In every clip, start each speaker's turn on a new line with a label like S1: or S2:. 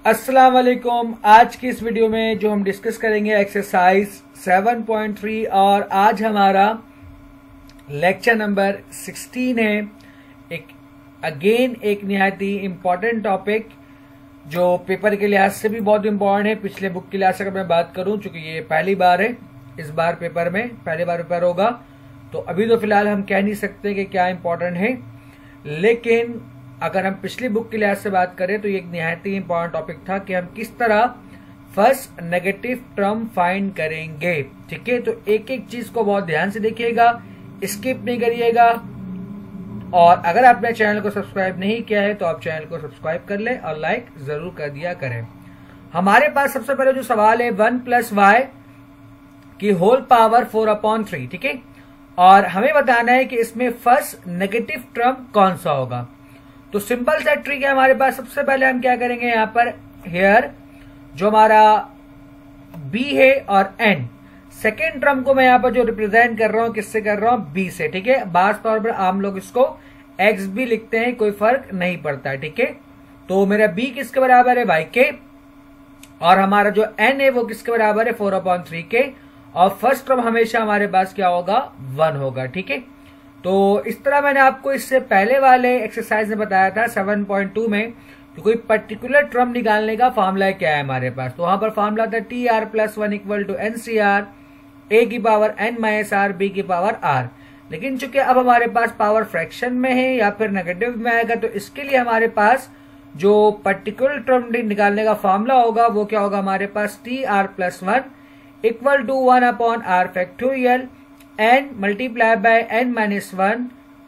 S1: अस्सलाम वालेकुम। आज की इस वीडियो में जो हम डिस्कस करेंगे एक्सरसाइज 7.3 और आज हमारा लेक्चर नंबर 16 है। एक निहायत ही इम्पॉर्टेंट टॉपिक जो पेपर के लिहाज से भी बहुत इम्पोर्टेंट है। पिछले बुक के लिहाज से अगर मैं बात करूं, चूंकि ये पहली बार है, इस बार पेपर में पहली बार पेपर होगा, तो अभी तो फिलहाल हम कह नहीं सकते कि क्या इम्पोर्टेंट है, लेकिन अगर हम पिछली बुक के लिहाज से बात करें तो ये एक निहायत ही इंपॉर्टेंट टॉपिक था कि हम किस तरह फर्स्ट नेगेटिव टर्म फाइंड करेंगे। ठीक है, तो एक एक चीज को बहुत ध्यान से देखिएगा, स्किप नहीं करिएगा। और अगर आपने चैनल को सब्सक्राइब नहीं किया है तो आप चैनल को सब्सक्राइब कर ले और लाइक जरूर कर दिया करें। हमारे पास सबसे पहले जो सवाल है 1 + y की होल पावर 4/3। ठीक है, और हमें बताना है कि इसमें फर्स्ट नेगेटिव टर्म कौन सा होगा। तो सिंपल सा ट्रिक है हमारे पास। सबसे पहले हम क्या करेंगे, यहां पर हेयर जो हमारा b है और n, सेकेंड टर्म को मैं यहां पर जो रिप्रेजेंट कर रहा हूं, किससे कर रहा हूं, b से। ठीक है, खास तौर पर आम लोग इसको x भी लिखते हैं, कोई फर्क नहीं पड़ता। ठीक है, तो मेरा b किसके बराबर है, y के, और हमारा जो n है वो किसके बराबर है, 4/3 के, और फर्स्ट टर्म हमेशा हमारे पास क्या होगा, 1 होगा। ठीक है, तो इस तरह मैंने आपको इससे पहले वाले एक्सरसाइज में बताया था 7.2 में कि कोई पर्टिकुलर टर्म निकालने का फॉर्मूला क्या है हमारे पास। तो वहां पर फॉर्मूला था TR+1 = NCR A की पावर n - r B की पावर r। लेकिन चूंकि अब हमारे पास पावर फ्रैक्शन में है या फिर नेगेटिव में आएगा, तो इसके लिए हमारे पास जो पर्टिकुलर टर्म निकालने का फॉर्मूला होगा वो क्या होगा, हमारे पास TR+1 = 1/r factorial n multiply by n-1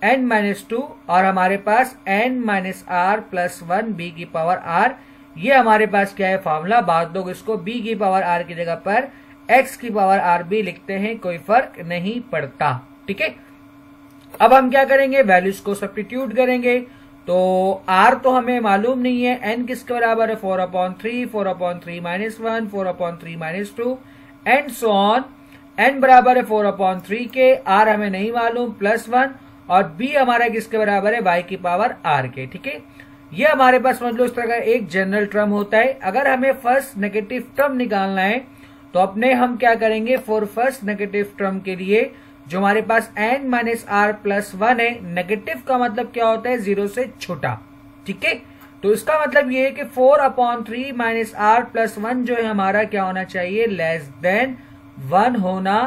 S1: n-2 और हमारे पास n - r+1 b की पावर r। ये हमारे पास क्या है, फॉर्मूला। बाद लोग इसको b की पावर r की जगह पर x की पावर r भी लिखते हैं, कोई फर्क नहीं पड़ता। ठीक है, अब हम क्या करेंगे, वैल्यूज को सब्स्टिट्यूट करेंगे। तो r तो हमें मालूम नहीं है, n किसके बराबर है, 4/3 4/3 - 1 4/3 - 2 एंड सो ऑन। n बराबर है 4/3 के, r हमें नहीं मालूम, +1, और b हमारा किसके बराबर है, y की पावर r के। ठीक है, ये हमारे पास समझ लो इस तरह का एक जनरल टर्म होता है। अगर हमें फर्स्ट नेगेटिव टर्म निकालना है तो अपने हम क्या करेंगे, फॉर फर्स्ट नेगेटिव टर्म के लिए जो हमारे पास n - r+1 है, नेगेटिव का मतलब क्या होता है, 0 से छोटा। ठीक है, तो इसका मतलब ये है कि 4/3 - r+1 जो है हमारा क्या होना चाहिए, <1 होना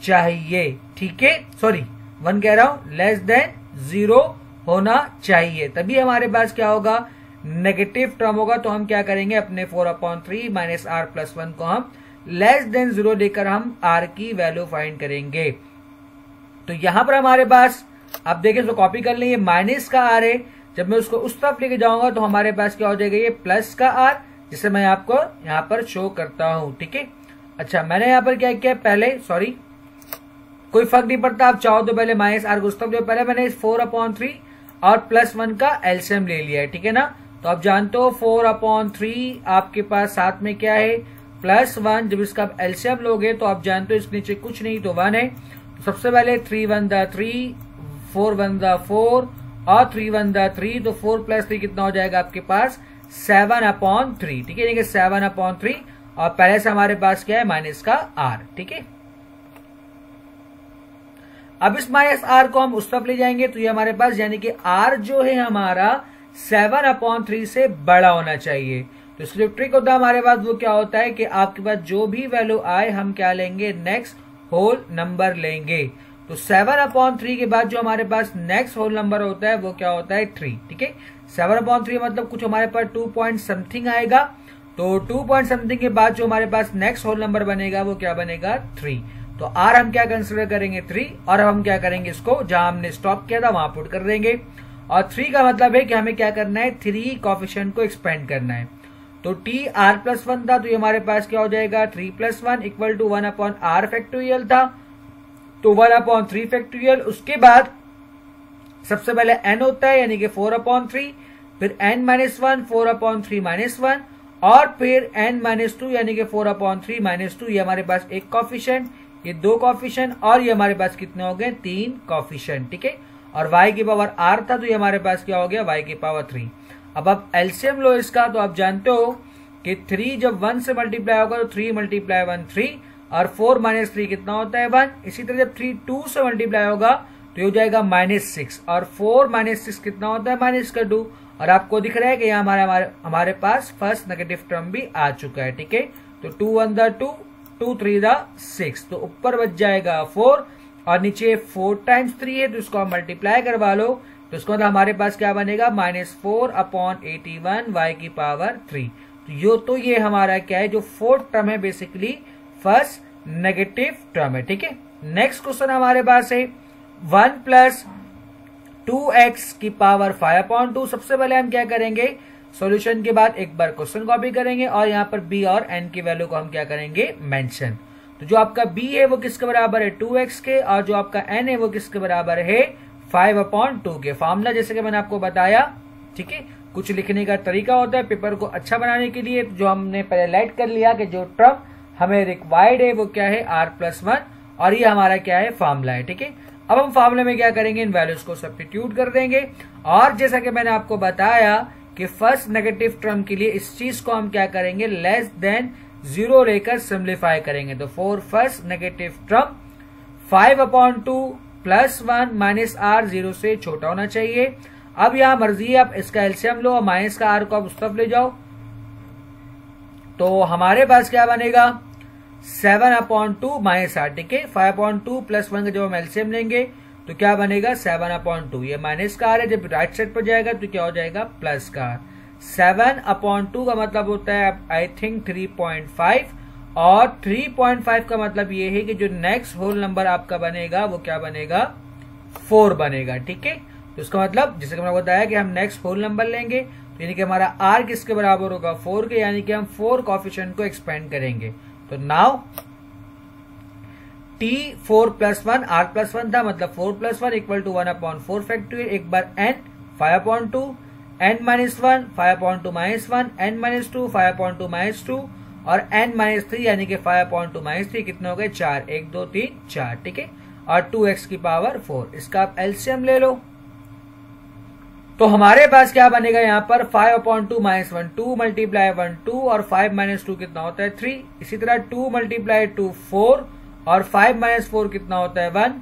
S1: चाहिए। ठीक है, सॉरी 1 कह रहा हूं, <0 होना चाहिए, तभी हमारे पास क्या होगा, नेगेटिव टर्म होगा। तो हम क्या करेंगे, अपने 4/3 - r+1 को हम <0 लेकर हम r की वैल्यू फाइंड करेंगे। तो यहां पर हमारे पास, अब देखिए इसको कॉपी कर लेंगे, माइनस का r है, जब मैं उसको उस तरफ लेके जाऊंगा तो हमारे पास क्या हो जाएगा, ये प्लस का r, जिसे मैं आपको यहां पर शो करता हूं। ठीक है, अच्छा मैंने यहां पर क्या किया, पहले सॉरी कोई फर्क नहीं पड़ता, आप चाहो तो पहले -r को उस तरफ ले, पहले मैंने 4/3 और +1 का एलसीएम ले लिया है। ठीक है ना, तो आप जानते हो 4/3 आपके पास साथ में क्या है, +1, जब इसका एलसीएम लोगे तो आप जानते हो इसके नीचे कुछ नहीं तो 1 है। तो सबसे पहले 3 × 1 = 3, 4 × 1 = 4 और 3 × 1 = 3, तो 4 + 3 कितना हो जाएगा आपके पास, 7/3। ठीक है, यानी कि 7/3, और पहले से हमारे पास क्या है, माइनस का r। ठीक है, अब इस -r को हम उस तरफ ले जाएंगे तो ये हमारे पास, यानी कि r जो है हमारा 7/3 से बड़ा होना चाहिए। तो इसका जो ट्रिक होता है हमारे पास वो क्या होता है कि आपके पास जो भी वैल्यू आए हम क्या लेंगे, नेक्स्ट होल नंबर लेंगे। तो 7/3 के बाद जो हमारे पास नेक्स्ट होल नंबर होता है वो क्या होता है, 3। ठीक है, 7/3 मतलब कुछ हमारे पास 2 पॉइंट समथिंग आएगा, तो 2 पॉइंट समथिंग के बाद जो हमारे पास नेक्स्ट होल नंबर बनेगा वो क्या बनेगा, 3। तो r हम क्या कंसिडर करेंगे, 3, और हम क्या करेंगे, इसको जहां हमने स्टॉप किया था वहां पुट कर देंगे। और 3 का मतलब है कि हमें क्या करना है, 3 कोएफिशिएंट को एक्सपेंड करना है। तो TR+1 था, तो ये हमारे पास क्या हो जाएगा, 3 + 1 = 1/r फैक्टोरियल था, तो 1/3 फैक्टोरियल। उसके बाद सबसे पहले n होता है, यानी कि 4/3, फिर n-1 4/3 - 1, और फिर n-2 यानी कि 4/3 - 2। ये हमारे पास एक कोएफिशिएंट, ये 2 कोएफिशिएंट, और ये हमारे पास कितने हो गए, 3 कोएफिशिएंट। ठीक है, और y की पावर r था, तो ये हमारे पास क्या हो गया, y की पावर 3। अब आप एलसीएम लो इसका, तो आप जानते हो कि 3 जब 1 से मल्टीप्लाई होगा तो 3 मल्टीप्लाई 1 3 और 4 माइनस 3 कितना होता है 1। इसी तरह जब 3 2 से मल्टीप्लाई होगा तो ये हो जाएगा -6 और 4 - 6 कितना होता है -2। और आपको दिख रहा है कि यहाँ हमारे पास फर्स्ट नेगेटिव टर्म भी आ चुका है। ठीक है, तो 2 1 द 2, 2 3 द 6, तो ऊपर बच जाएगा 4 और नीचे 4 टाइम्स 3 है तो इसको आप मल्टीप्लाई करवा लो, तो इसको मतलब हमारे पास क्या बनेगा -4/81 y की पावर 3। तो ये हमारा क्या है, जो फोर्थ टर्म है बेसिकली फर्स्ट नेगेटिव टर्म है। ठीक है, नेक्स्ट क्वेश्चन हमारे पास है 1 + 2x की पावर 5/2। सबसे पहले हम क्या करेंगे, सॉल्यूशन के बाद एक बार क्वेश्चन कॉपी करेंगे और यहाँ पर b और n की वैल्यू को हम क्या करेंगे मेंशन। तो जो आपका b है वो किसके बराबर है 2x के, और जो आपका n है वो किसके बराबर है 5/2 के। फॉर्मूला जैसे कि मैंने आपको बताया, ठीक है, कुछ लिखने का तरीका होता है पेपर को अच्छा बनाने के लिए, जो हमने पहले लाइट कर लिया कि जो टर्म हमें रिक्वायर्ड है वो क्या है r+1 और ये हमारा क्या है फॉर्मूला है। ठीक है, अब हम फॉर्मूले में क्या करेंगे, इन वैल्यूज को सब्स्टिट्यूट कर देंगे और जैसा कि मैंने आपको बताया कि फर्स्ट नेगेटिव टर्म के लिए इस चीज को हम क्या करेंगे लेस देन 0 लेकर सिंप्लीफाई करेंगे। तो for first negative term 5/2 +1 -r 0 से छोटा होना चाहिए। अब यहां मर्जी है, आप इसका एलसीएम लो और माइनस का r को आप उस तरफ ले जाओ, तो हमारे पास क्या बनेगा 7/2 -r। ठीक है, 5/2 +1 का जब हम एलसीएम लेंगे तो क्या बनेगा 7/2। ये माइनस का r है, जब राइट साइड पर जाएगा तो क्या हो जाएगा प्लस का r। 7/2 का मतलब होता है आई थिंक 3.5 और 3.5 का मतलब ये है कि जो नेक्स्ट होल नंबर आपका बनेगा वो क्या बनेगा 4 बनेगा। ठीक है, तो इसका मतलब जैसे कि मैंने बताया कि हम नेक्स्ट होल नंबर लेंगे तो यानी कि हमारा r किसके बराबर होगा 4 के, यानी कि हम 4 कोएफिशिएंट को एक्सपेंड करेंगे। तो नाउ t 4 + 1 r+1 था, मतलब 4 + 1 = 1/4 फैक्टोरियल। एक बार n 5/2, n - 1 5/2 - 1, n - 2 5/2 - 2 और n - 3 यानी कि 5/2 - 3 कितने हो गए 4, 1 2 3 4। ठीक है, और 2x की पावर 4, इसका आप एलसीएम ले लो तो हमारे पास क्या बनेगा यहाँ पर 5/2 - 1 2 × 1 2 और 5 - 2 कितना होता है 3। इसी तरह 2 × 2 4 और 5 - 4 कितना होता है 1।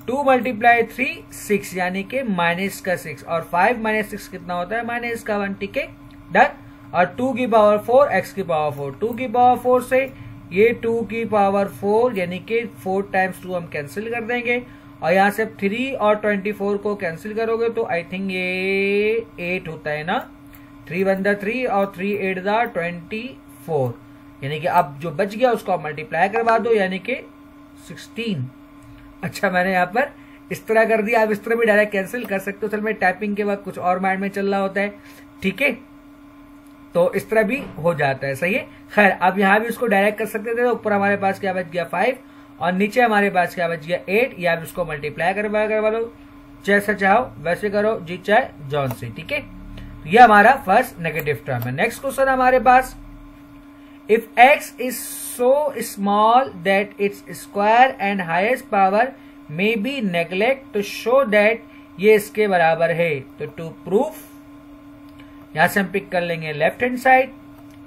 S1: 2 × 3 6 यानी कि -6 और 5 - 6 कितना होता है -1। ठीक है, डन। और 2 की पावर 4 x की पावर 4, 2 की पावर 4 से ये 2 की पावर 4 यानी कि 4 टाइम्स 2 हम कैंसिल कर देंगे और यहां से 3 और 24 को कैंसिल करोगे तो आई थिंक ये 8 होता है ना, 3 1 द 3 और 3 8 द 24, यानी कि अब जो बच गया उसको आप मल्टीप्लाई करवा दो यानी कि 16। अच्छा, मैंने यहाँ पर इस तरह कर दिया, आप इस तरह भी डायरेक्ट कैंसिल कर सकते हो। असल में टाइपिंग के वक्त कुछ और माइंड में चल रहा होता है। ठीक है, तो इस तरह भी हो जाता है, सही है। खैर, अब यहां भी उसको डायरेक्ट कर सकते थे, तो ऊपर हमारे पास क्या बच गया 5 और नीचे हमारे पास क्या बच गया 8, या आप इसको मल्टीप्लाई करवा लो, जैसा चाहो वैसे करो, जी चाहे जॉन से। ठीक है, तो ये हमारा फर्स्ट नेगेटिव टर्म है। नेक्स्ट क्वेश्चन हमारे पास, if x is so small that its square and highest power may be neglect to show that ये इसके बराबर है। तो टू प्रूफ यहां से हम पिक कर लेंगे लेफ्ट हैंड साइड,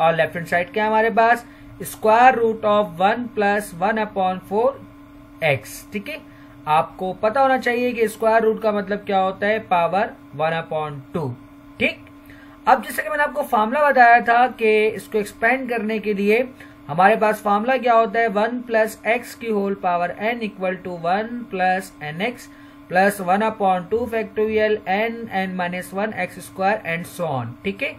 S1: और लेफ्ट हैंड साइड क्या हमारे पास √1 + 1/4x। ठीक है, आपको पता होना चाहिए कि स्क्वायर रूट का मतलब क्या होता है पावर 1/2। ठीक, अब जैसे कि मैंने आपको फार्मूला बताया था कि इसको एक्सपेंड करने के लिए हमारे पास फार्मूला क्या होता है 1 + x की whole power n = 1 + nx + 1/2 factorial n - 1 x² and so on. ठीक है,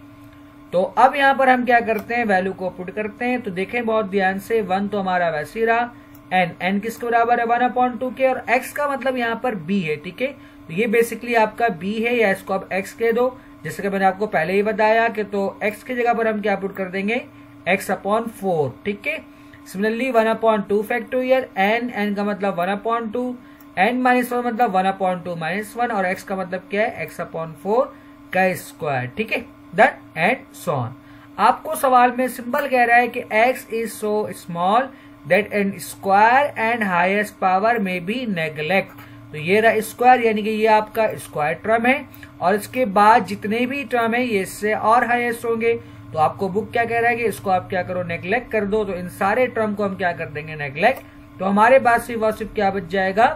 S1: तो अब यहां पर हम क्या करते हैं वैल्यू को पुट करते हैं। तो देखें बहुत ध्यान से, 1 तो हमारा वैसे ही रहा, n किसके बराबर है 1/2 के, और x का मतलब यहां पर b है। ठीक है, तो ये बेसिकली आपका b है, या इसको आप x कह दो, जैसे कि मैंने आपको पहले ही बताया कि तो x की जगह पर हम क्या पुट कर देंगे x/4। ठीक है, सिमिलरली 1/2 फैक्टोरियल n का मतलब 1/2, n - 1 मतलब 1/2 - 1 और x का मतलब क्या है x/4 का स्क्वायर। ठीक है, डन एंड सो ऑन। आपको सवाल में सिंपल कह रहा है कि x is so small that n square and highest power may be neglect। तो ये रहा स्क्वायर, यानी कि ये आपका स्क्वायर टर्म है और इसके बाद जितने भी टर्म है ये इससे और हाईएस्ट होंगे। तो आपको बुक क्या कह रहा है कि इसको आप क्या करो, नेग्लेक्ट कर दो। तो इन सारे टर्म को हम क्या कर देंगे, नेग्लेक्ट। तो हमारे पास सिर्फ और सिर्फ क्या बच जाएगा,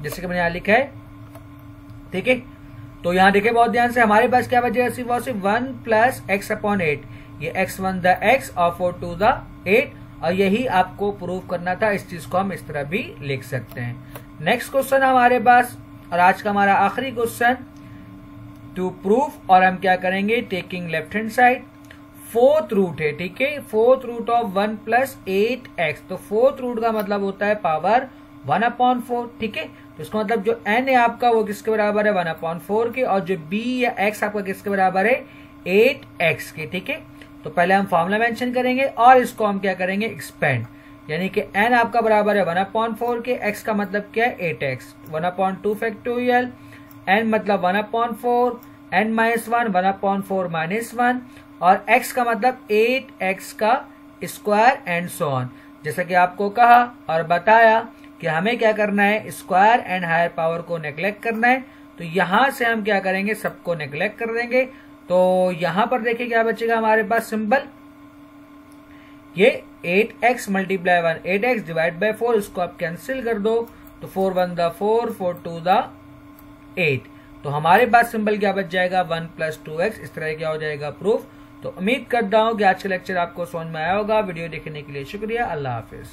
S1: जैसे कि मैंने यहाँ लिखा है, ठीक है। तो यहाँ देखिए बहुत ध्यान से, हमारे पास क्या बच जाएगा, सिर्फ और सिर्फ 1 प्लस एक्स अपॉन 8। ये x1 द x और 4 टू द 8, और यही आपको प्रूव करना था। इस चीज को हम इस तरह भी लिख सकते हैं। नेक्स्ट क्वेश्चन हमारे पास, और आज का हमारा आखिरी क्वेश्चन, टू प्रूफ, और हम क्या करेंगे, taking left hand side, fourth root है, ठीक है। Fourth root of 1 plus 8x, तो फोर्थ रूट का मतलब होता है पावर 1/4, ठीक है। तो इसका मतलब जो n है आपका वो किसके बराबर है, 1/4 के, और जो b या x आपका किसके बराबर है, 8x के, ठीक है। तो पहले हम फॉर्मूला मेंशन करेंगे और इसको हम क्या करेंगे, एक्सपेंड, यानी कि n आपका बराबर है 1/4 के, x का मतलब क्या है, 8x, 1/2 फैक्टोरियल, n मतलब 1/4, n -1 1/4 -1, और x का मतलब 8x का स्क्वायर एंड सो ऑन। जैसा कि आपको कहा और बताया कि हमें क्या करना है, स्क्वायर एंड हायर पावर को नेग्लेक्ट करना है। तो यहां से हम क्या करेंगे, सबको नेग्लेक्ट कर देंगे। तो यहां पर देखिए क्या बचेगा हमारे पास सिंबल, ये 8x multiply 1 8x divide by 4, इसको आप कैंसिल कर दो। तो 4 1 द 4, 4 2 द 8। तो हमारे पास सिंबल क्या बच जाएगा, 1 + 2x। इस तरह क्या हो जाएगा, प्रूफ। तो उम्मीद करता हूं कि आज का लेक्चर आपको समझ में आया होगा। वीडियो देखने के लिए शुक्रिया। अल्लाह हाफिज।